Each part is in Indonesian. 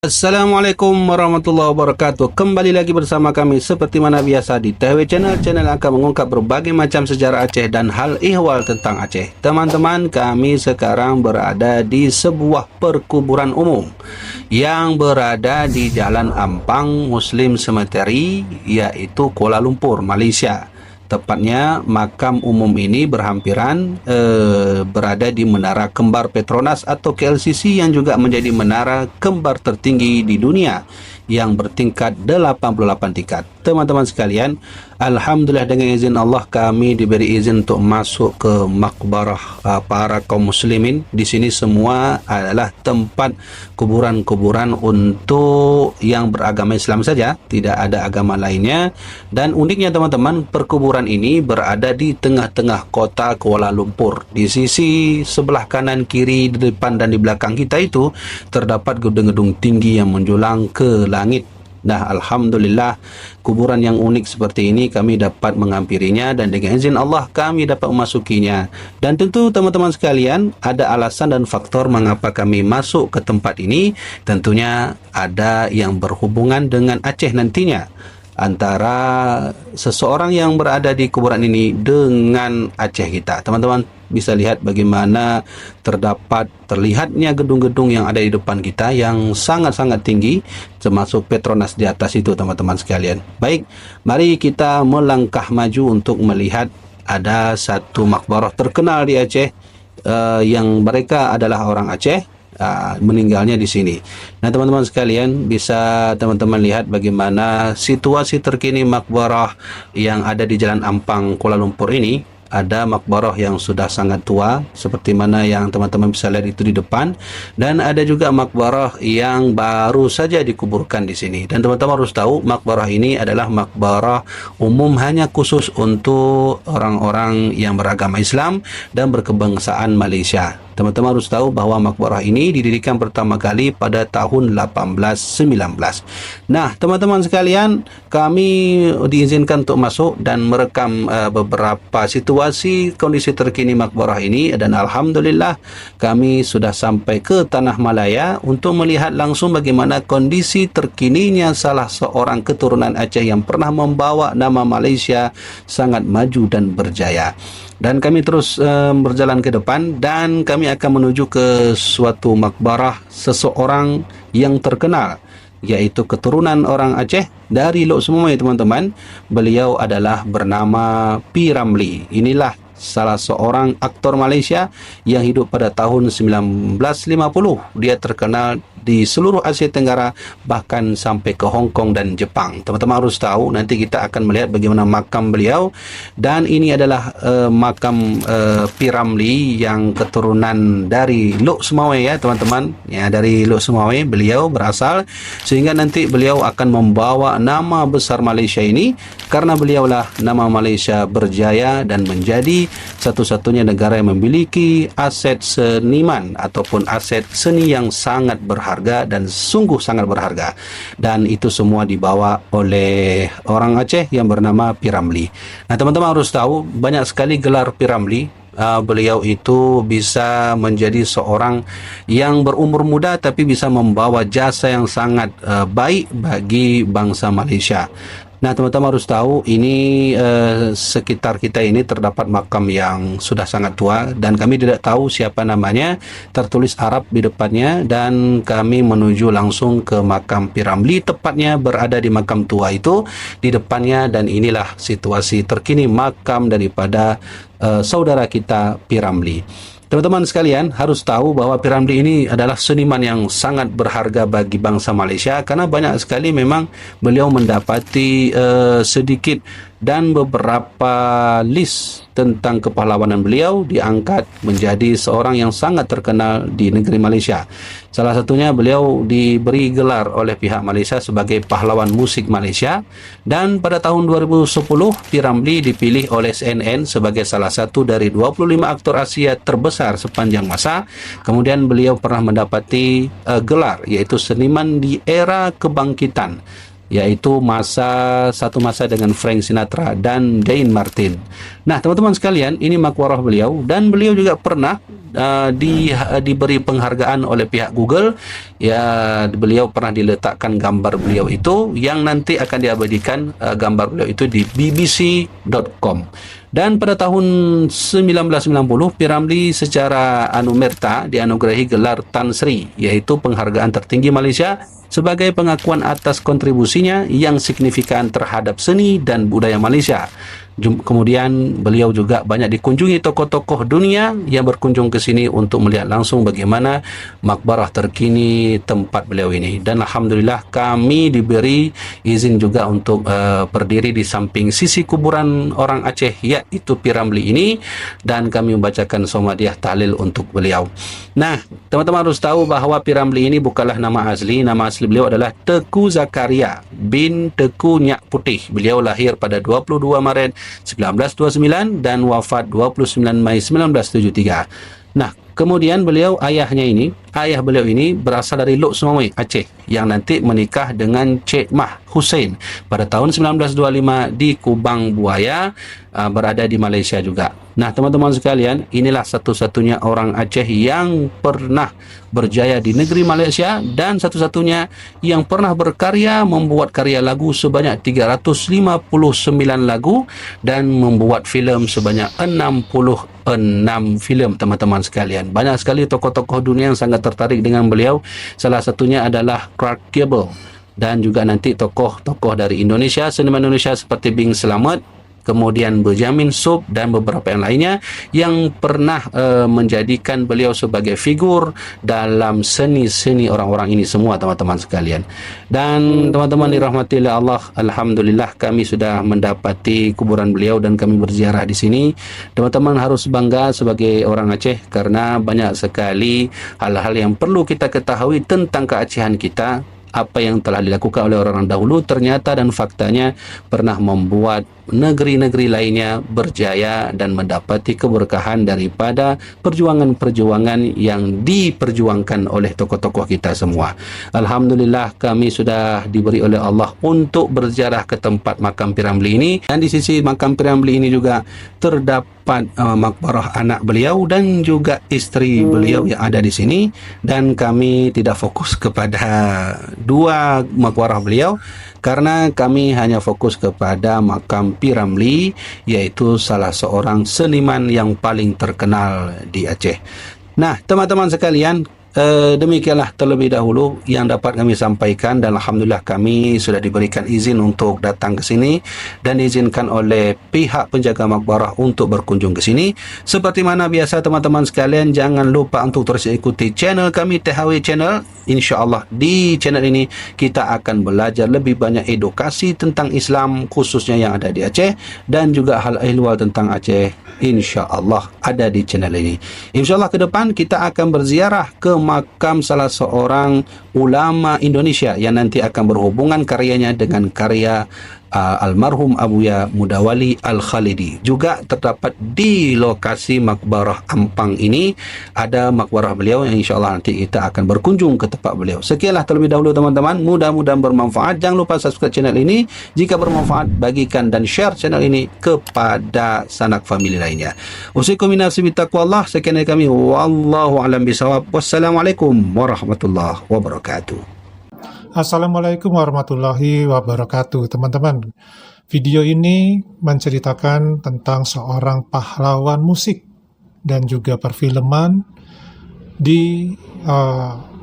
Assalamualaikum warahmatullahi wabarakatuh. Kembali lagi bersama kami seperti mana biasa di TW Channel. Channel akan mengungkap berbagai macam sejarah Aceh dan hal ihwal tentang Aceh. Teman-teman, kami sekarang berada di sebuah perkuburan umum yang berada di Jalan Ampang Muslim Cemetery, yaitu Kuala Lumpur, Malaysia. Tepatnya makam umum ini berhampiran berada di Menara Kembar Petronas atau KLCC, yang juga menjadi menara kembar tertinggi di dunia yang bertingkat 88 tingkat. Teman-teman sekalian, alhamdulillah dengan izin Allah kami diberi izin untuk masuk ke makbarah para kaum muslimin. Di sini semua adalah tempat kuburan-kuburan untuk yang beragama Islam saja, tidak ada agama lainnya. Dan uniknya teman-teman, perkuburan ini berada di tengah-tengah kota Kuala Lumpur. Di sisi sebelah kanan, kiri, di depan dan di belakang kita itu terdapat gedung-gedung tinggi yang menjulang ke langit. Nah, alhamdulillah kuburan yang unik seperti ini kami dapat menghampirinya, dan dengan izin Allah kami dapat memasukinya. Dan tentu teman-teman sekalian, ada alasan dan faktor mengapa kami masuk ke tempat ini. Tentunya ada yang berhubungan dengan Aceh nantinya, antara seseorang yang berada di kuburan ini dengan Aceh kita. Teman-teman bisa lihat bagaimana terlihatnya gedung-gedung yang ada di depan kita yang sangat-sangat tinggi, termasuk Petronas di atas itu teman-teman sekalian. Baik, mari kita melangkah maju untuk melihat ada satu makbarah terkenal di Aceh, yang mereka adalah orang Aceh, meninggalnya di sini. Nah teman-teman sekalian, bisa teman-teman lihat bagaimana situasi terkini makbarah yang ada di Jalan Ampang Kuala Lumpur ini. Ada makbarah yang sudah sangat tua seperti mana yang teman-teman bisa lihat itu di depan, dan ada juga makbarah yang baru saja dikuburkan di sini. Dan teman-teman harus tahu, makbarah ini adalah makbarah umum, hanya khusus untuk orang-orang yang beragama Islam dan berkebangsaan Malaysia. Teman-teman harus tahu bahwa makbarah ini didirikan pertama kali pada tahun 1819. Nah, teman-teman sekalian, kami diizinkan untuk masuk dan merekam beberapa situasi kondisi terkini makbarah ini, dan alhamdulillah kami sudah sampai ke Tanah Malaya untuk melihat langsung bagaimana kondisi terkininya salah seorang keturunan Aceh yang pernah membawa nama Malaysia sangat maju dan berjaya. Dan kami terus berjalan ke depan, dan kami akan menuju ke suatu makbarah seseorang yang terkenal, yaitu keturunan orang Aceh dari Lok Sumawe teman-teman. Beliau adalah bernama P. Ramlee. Inilah salah seorang aktor Malaysia yang hidup pada tahun 1950. Dia terkenal di seluruh Asia Tenggara, bahkan sampai ke Hong Kong dan Jepang. Teman-teman harus tahu, nanti kita akan melihat bagaimana makam beliau. Dan ini adalah makam P. Ramlee yang keturunan dari Lok Sumawe ya teman-teman. Ya, dari Lok Sumawe beliau berasal, sehingga nanti beliau akan membawa nama besar Malaysia ini, karena beliaulah nama Malaysia berjaya dan menjadi satu-satunya negara yang memiliki aset seniman ataupun aset seni yang sangat berharga dan sungguh sangat berharga. Dan itu semua dibawa oleh orang Aceh yang bernama P. Ramlee. Nah teman-teman harus tahu, banyak sekali gelar P. Ramlee. Beliau itu bisa menjadi seorang yang berumur muda tapi bisa membawa jasa yang sangat baik bagi bangsa Malaysia. Nah teman-teman harus tahu, ini sekitar kita ini terdapat makam yang sudah sangat tua, dan kami tidak tahu siapa namanya, tertulis Arab di depannya. Dan kami menuju langsung ke makam P. Ramlee, tepatnya berada di makam tua itu di depannya. Dan inilah situasi terkini makam daripada saudara kita P. Ramlee. Teman-teman sekalian harus tahu bahwa P. Ramlee ini adalah seniman yang sangat berharga bagi bangsa Malaysia, karena banyak sekali memang beliau mendapati sedikit dan beberapa list tentang kepahlawanan beliau, diangkat menjadi seorang yang sangat terkenal di negeri Malaysia. Salah satunya beliau diberi gelar oleh pihak Malaysia sebagai pahlawan musik Malaysia, dan pada tahun 2010 P. Ramlee dipilih oleh CNN sebagai salah satu dari 25 aktor Asia terbesar sepanjang masa. Kemudian beliau pernah mendapati gelar, yaitu seniman di era kebangkitan, yaitu satu masa dengan Frank Sinatra dan Dean Martin. Nah teman-teman sekalian, ini makbarah beliau, dan beliau juga pernah diberi penghargaan oleh pihak Google. Ya, beliau pernah diletakkan gambar beliau itu yang nanti akan diabadikan gambar beliau itu di bbc.com. Dan pada tahun 1990, P. Ramlee secara anumerta dianugerahi gelar Tan Sri, iaitu penghargaan tertinggi Malaysia sebagai pengakuan atas kontribusinya yang signifikan terhadap seni dan budaya Malaysia. Kemudian beliau juga banyak dikunjungi tokoh-tokoh dunia yang berkunjung ke sini untuk melihat langsung bagaimana makbarah terkini tempat beliau ini. Dan alhamdulillah kami diberi izin juga untuk berdiri di samping sisi kuburan orang Aceh iaitu P. Ramlee ini, dan kami membacakan somadiah tahlil untuk beliau. Nah, teman-teman harus tahu bahawa P. Ramlee ini bukanlah nama asli. Nama asli beliau adalah Teuku Zakaria bin Teuku Nyak Putih. Beliau lahir pada 22 Maret 1929 dan wafat 29 Mei 1973. Nah, kemudian ayah beliau ini berasal dari Lok Sumawe, Aceh, yang nanti menikah dengan Cik Mah Hussein pada tahun 1925 di Kubang Buaya, berada di Malaysia juga. Nah, teman-teman sekalian, inilah satu-satunya orang Aceh yang pernah berjaya di negeri Malaysia dan satu-satunya yang pernah berkarya membuat karya lagu sebanyak 359 lagu dan membuat filem sebanyak 66 filem, teman-teman sekalian. Banyak sekali tokoh-tokoh dunia yang sangat tertarik dengan beliau. Salah satunya adalah Clark Gable, dan juga nanti tokoh-tokoh dari Indonesia, seniman Indonesia seperti Bing Selamat, kemudian Benjamin Sub dan beberapa yang lainnya yang pernah menjadikan beliau sebagai figur dalam seni-seni orang-orang ini semua, teman-teman sekalian. Dan teman-teman dirahmati oleh Allah, alhamdulillah kami sudah mendapati kuburan beliau dan kami berziarah di sini. Teman-teman harus bangga sebagai orang Aceh karena banyak sekali hal-hal yang perlu kita ketahui tentang keacehan kita. Apa yang telah dilakukan oleh orang-orang dahulu ternyata dan faktanya pernah membuat negeri-negeri lainnya berjaya dan mendapati keberkahan daripada perjuangan-perjuangan yang diperjuangkan oleh tokoh-tokoh kita semua. Alhamdulillah kami sudah diberi oleh Allah untuk berziarah ke tempat makam P. Ramlee ini, dan di sisi makam P. Ramlee ini juga terdapat makbarah anak beliau dan juga isteri beliau yang ada di sini, dan kami tidak fokus kepada dua makbarah beliau karena kami hanya fokus kepada makam P. Ramlee, yaitu salah seorang seniman yang paling terkenal di Aceh. Nah, teman-teman sekalian, demikianlah terlebih dahulu yang dapat kami sampaikan, dan alhamdulillah kami sudah diberikan izin untuk datang ke sini dan diizinkan oleh pihak penjaga makbarah untuk berkunjung ke sini. Seperti mana biasa, teman-teman sekalian, jangan lupa untuk terus ikuti channel kami, THW Channel. InsyaAllah di channel ini kita akan belajar lebih banyak edukasi tentang Islam, khususnya yang ada di Aceh, dan juga hal ehwal tentang Aceh, InsyaAllah ada di channel ini. InsyaAllah ke depan kita akan berziarah ke makam salah seorang ulama Indonesia yang nanti akan berhubungan karyanya dengan karya almarhum Abuya Mudawali Al-Khalidi. Juga terdapat di lokasi makbarah Ampang ini ada makbarah beliau yang insyaAllah nanti kita akan berkunjung ke tempat beliau. Sekianlah terlebih dahulu teman-teman, mudah-mudahan bermanfaat. Jangan lupa subscribe channel ini. Jika bermanfaat, bagikan dan share channel ini kepada sanak famili lainnya. Usikum minafsi bitaqwallah. Sekian dari kami, wallahu alam bisawab. Wassalamualaikum warahmatullahi wabarakatuh. Assalamualaikum warahmatullahi wabarakatuh, teman-teman. Video ini menceritakan tentang seorang pahlawan musik dan juga perfilman di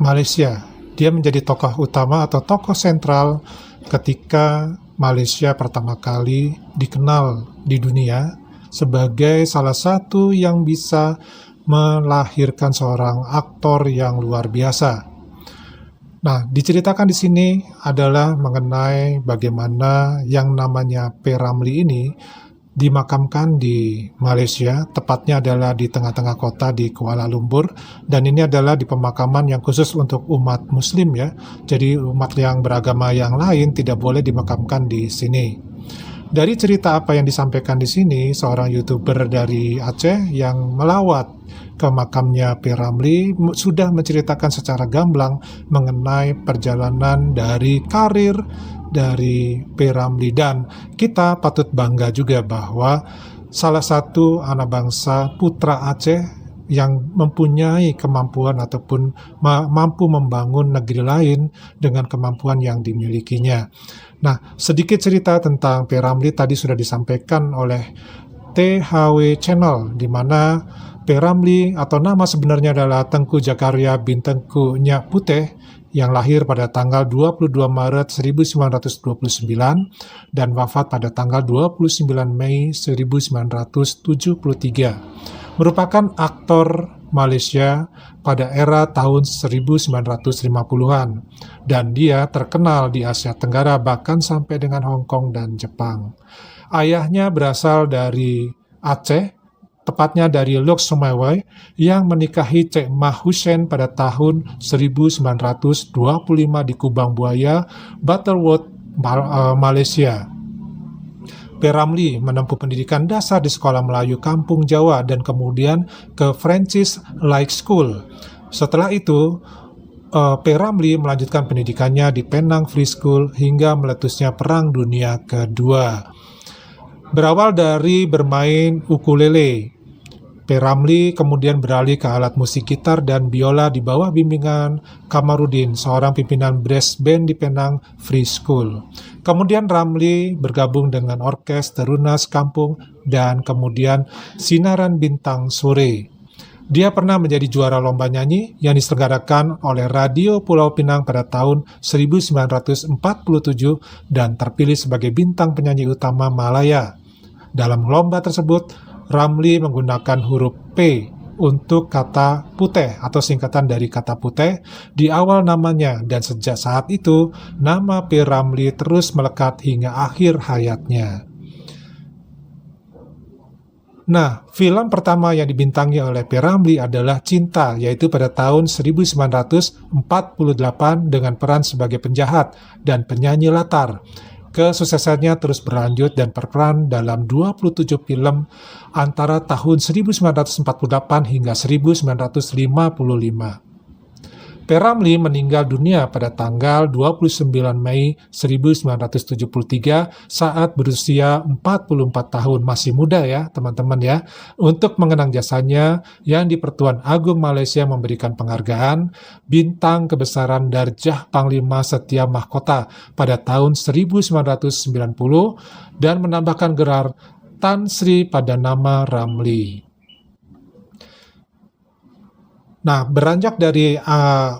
Malaysia. Dia menjadi tokoh utama atau tokoh sentral ketika Malaysia pertama kali dikenal di dunia sebagai salah satu yang bisa melahirkan seorang aktor yang luar biasa. Nah, diceritakan di sini adalah mengenai bagaimana yang namanya P. Ramlee ini dimakamkan di Malaysia, tepatnya adalah di tengah-tengah kota di Kuala Lumpur, dan ini adalah di pemakaman yang khusus untuk umat Muslim ya. Jadi umat yang beragama yang lain tidak boleh dimakamkan di sini. Dari cerita apa yang disampaikan di sini, seorang YouTuber dari Aceh yang melawat ke makamnya P. Ramlee sudah menceritakan secara gamblang mengenai perjalanan dari karir dari P. Ramlee, dan kita patut bangga juga bahwa salah satu anak bangsa putra Aceh yang mempunyai kemampuan ataupun mampu membangun negeri lain dengan kemampuan yang dimilikinya. Nah, sedikit cerita tentang P. Ramlee tadi sudah disampaikan oleh THW Channel, di mana P. Ramlee atau nama sebenarnya adalah Tengku Zakaria bin Tengku Nyak Puteh, yang lahir pada tanggal 22 Maret 1929 dan wafat pada tanggal 29 Mei 1973. Merupakan aktor Malaysia pada era tahun 1950-an, dan dia terkenal di Asia Tenggara bahkan sampai dengan Hong Kong dan Jepang. Ayahnya berasal dari Aceh, tepatnya dari Lok Sumawai, yang menikahi Cik Mah Hussein pada tahun 1925 di Kubang Buaya, Butterworth, Malaysia. P. Ramlee menempuh pendidikan dasar di Sekolah Melayu Kampung Jawa dan kemudian ke Francis Lake School. Setelah itu, P. Ramlee melanjutkan pendidikannya di Penang Free School hingga meletusnya Perang Dunia Kedua. Berawal dari bermain ukulele, P. Ramlee kemudian beralih ke alat musik gitar dan biola di bawah bimbingan Kamarudin, seorang pimpinan brass band di Penang Free School. Kemudian Ramlee bergabung dengan orkes Terunas Kampung dan kemudian Sinaran Bintang Sore. Dia pernah menjadi juara lomba nyanyi yang diselenggarakan oleh Radio Pulau Pinang pada tahun 1947 dan terpilih sebagai bintang penyanyi utama Malaya. Dalam lomba tersebut, Ramlee menggunakan huruf P untuk kata putih atau singkatan dari kata putih di awal namanya, dan sejak saat itu nama P. Ramlee terus melekat hingga akhir hayatnya. Nah, film pertama yang dibintangi oleh P. Ramlee adalah Cinta, yaitu pada tahun 1948 dengan peran sebagai penjahat dan penyanyi latar. Kesuksesannya terus berlanjut dan berperan dalam 27 film antara tahun 1948 hingga 1955. P. Ramlee meninggal dunia pada tanggal 29 Mei 1973 saat berusia 44 tahun. Masih muda ya teman-teman ya. Untuk mengenang jasanya, yang di Pertuan Agung Malaysia memberikan penghargaan Bintang Kebesaran Darjah Panglima Setia Mahkota pada tahun 1990 dan menambahkan gelar Tan Sri pada nama Ramlee. Nah, beranjak dari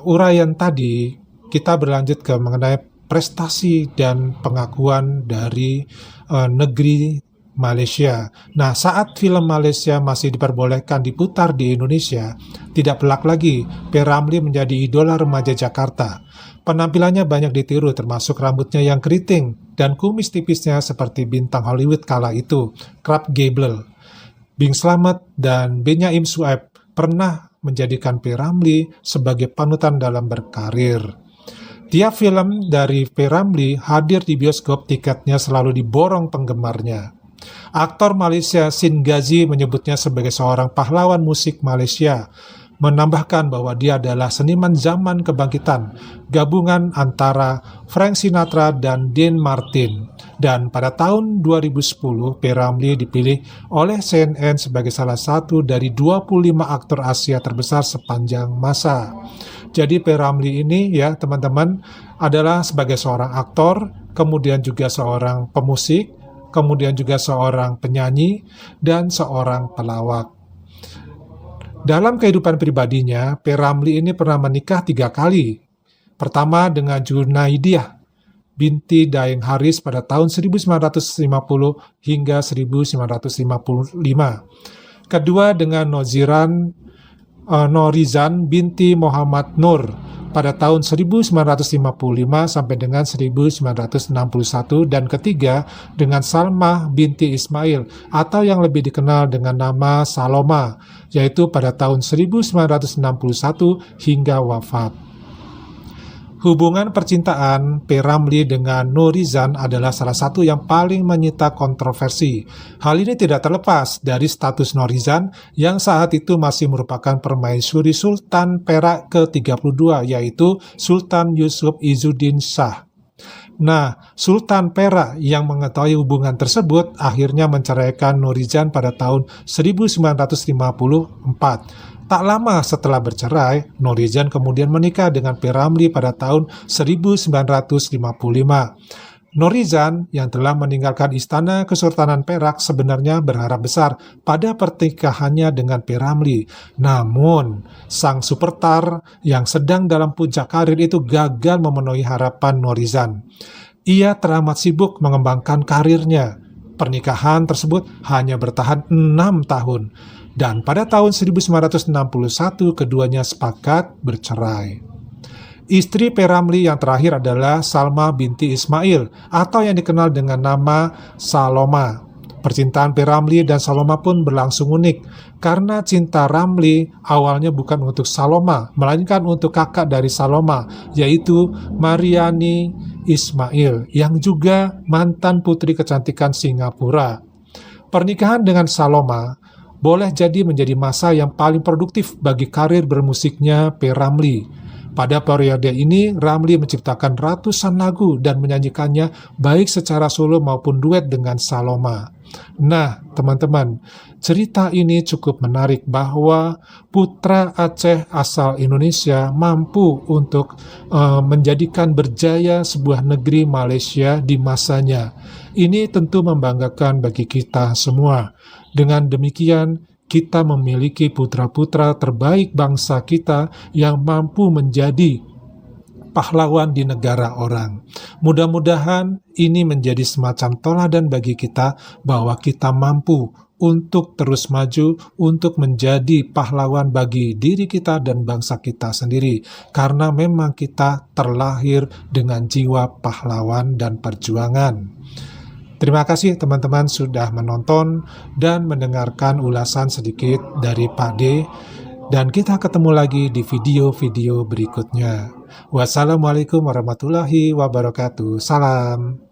uraian tadi, kita berlanjut ke mengenai prestasi dan pengakuan dari negeri Malaysia. Nah, saat film Malaysia masih diperbolehkan diputar di Indonesia, tidak pelak lagi P. Ramlee menjadi idola remaja Jakarta. Penampilannya banyak ditiru, termasuk rambutnya yang keriting dan kumis tipisnya seperti bintang Hollywood kala itu, Clark Gable. Bing Slamet dan Benyaim Sueb pernah menjadikan P. Ramlee sebagai panutan dalam berkarir. Tiap film dari P. Ramlee hadir di bioskop, tiketnya selalu diborong penggemarnya. Aktor Malaysia Sin Ghazi menyebutnya sebagai seorang pahlawan musik Malaysia, menambahkan bahwa dia adalah seniman zaman kebangkitan, gabungan antara Frank Sinatra dan Dean Martin. Dan pada tahun 2010, P. Ramlee dipilih oleh CNN sebagai salah satu dari 25 aktor Asia terbesar sepanjang masa. Jadi P. Ramlee ini ya teman-teman adalah sebagai seorang aktor, kemudian juga seorang pemusik, kemudian juga seorang penyanyi, dan seorang pelawak. Dalam kehidupan pribadinya, P. Ramlee ini pernah menikah 3 kali. Pertama dengan Junaidiah binti Daeng Haris pada tahun 1950 hingga 1955. Kedua dengan Norizan binti Muhammad Nur pada tahun 1955 sampai dengan 1961, dan ketiga dengan Salma binti Ismail atau yang lebih dikenal dengan nama Saloma, yaitu pada tahun 1961 hingga wafat. Hubungan percintaan P. Ramlee dengan Norizan adalah salah satu yang paling menyita kontroversi. Hal ini tidak terlepas dari status Norizan yang saat itu masih merupakan permaisuri Sultan Perak ke-32, yaitu Sultan Yusuf Izzuddin Shah. Nah, Sultan Perak yang mengetahui hubungan tersebut akhirnya menceraikan Norizan pada tahun 1954. Tak lama setelah bercerai, Nurrizan kemudian menikah dengan P. Ramlee pada tahun 1955. Nurrizan yang telah meninggalkan istana Kesultanan Perak sebenarnya berharap besar pada pernikahannya dengan P. Ramlee. Namun, sang superstar yang sedang dalam puncak karir itu gagal memenuhi harapan Nurrizan. Ia teramat sibuk mengembangkan karirnya. Pernikahan tersebut hanya bertahan 6 tahun. Dan pada tahun 1961 keduanya sepakat bercerai. Istri P. Ramlee yang terakhir adalah Salma binti Ismail atau yang dikenal dengan nama Saloma. Percintaan P. Ramlee dan Saloma pun berlangsung unik karena cinta Ramlee awalnya bukan untuk Saloma, melainkan untuk kakak dari Saloma, yaitu Mariani Ismail yang juga mantan putri kecantikan Singapura. Pernikahan dengan Saloma boleh jadi menjadi masa yang paling produktif bagi karir bermusiknya P. Ramlee. Pada periode ini, Ramlee menciptakan ratusan lagu dan menyanyikannya baik secara solo maupun duet dengan Saloma. Nah, teman-teman, cerita ini cukup menarik bahwa putra Aceh asal Indonesia mampu untuk menjadikan berjaya sebuah negeri Malaysia di masanya. Ini tentu membanggakan bagi kita semua. Dengan demikian, kita memiliki putra-putra terbaik bangsa kita yang mampu menjadi pahlawan di negara orang. Mudah-mudahan ini menjadi semacam teladan bagi kita bahwa kita mampu untuk terus maju, untuk menjadi pahlawan bagi diri kita dan bangsa kita sendiri. Karena memang kita terlahir dengan jiwa pahlawan dan perjuangan. Terima kasih teman-teman sudah menonton dan mendengarkan ulasan sedikit dari Pak D. Dan kita ketemu lagi di video-video berikutnya. Wassalamualaikum warahmatullahi wabarakatuh. Salam.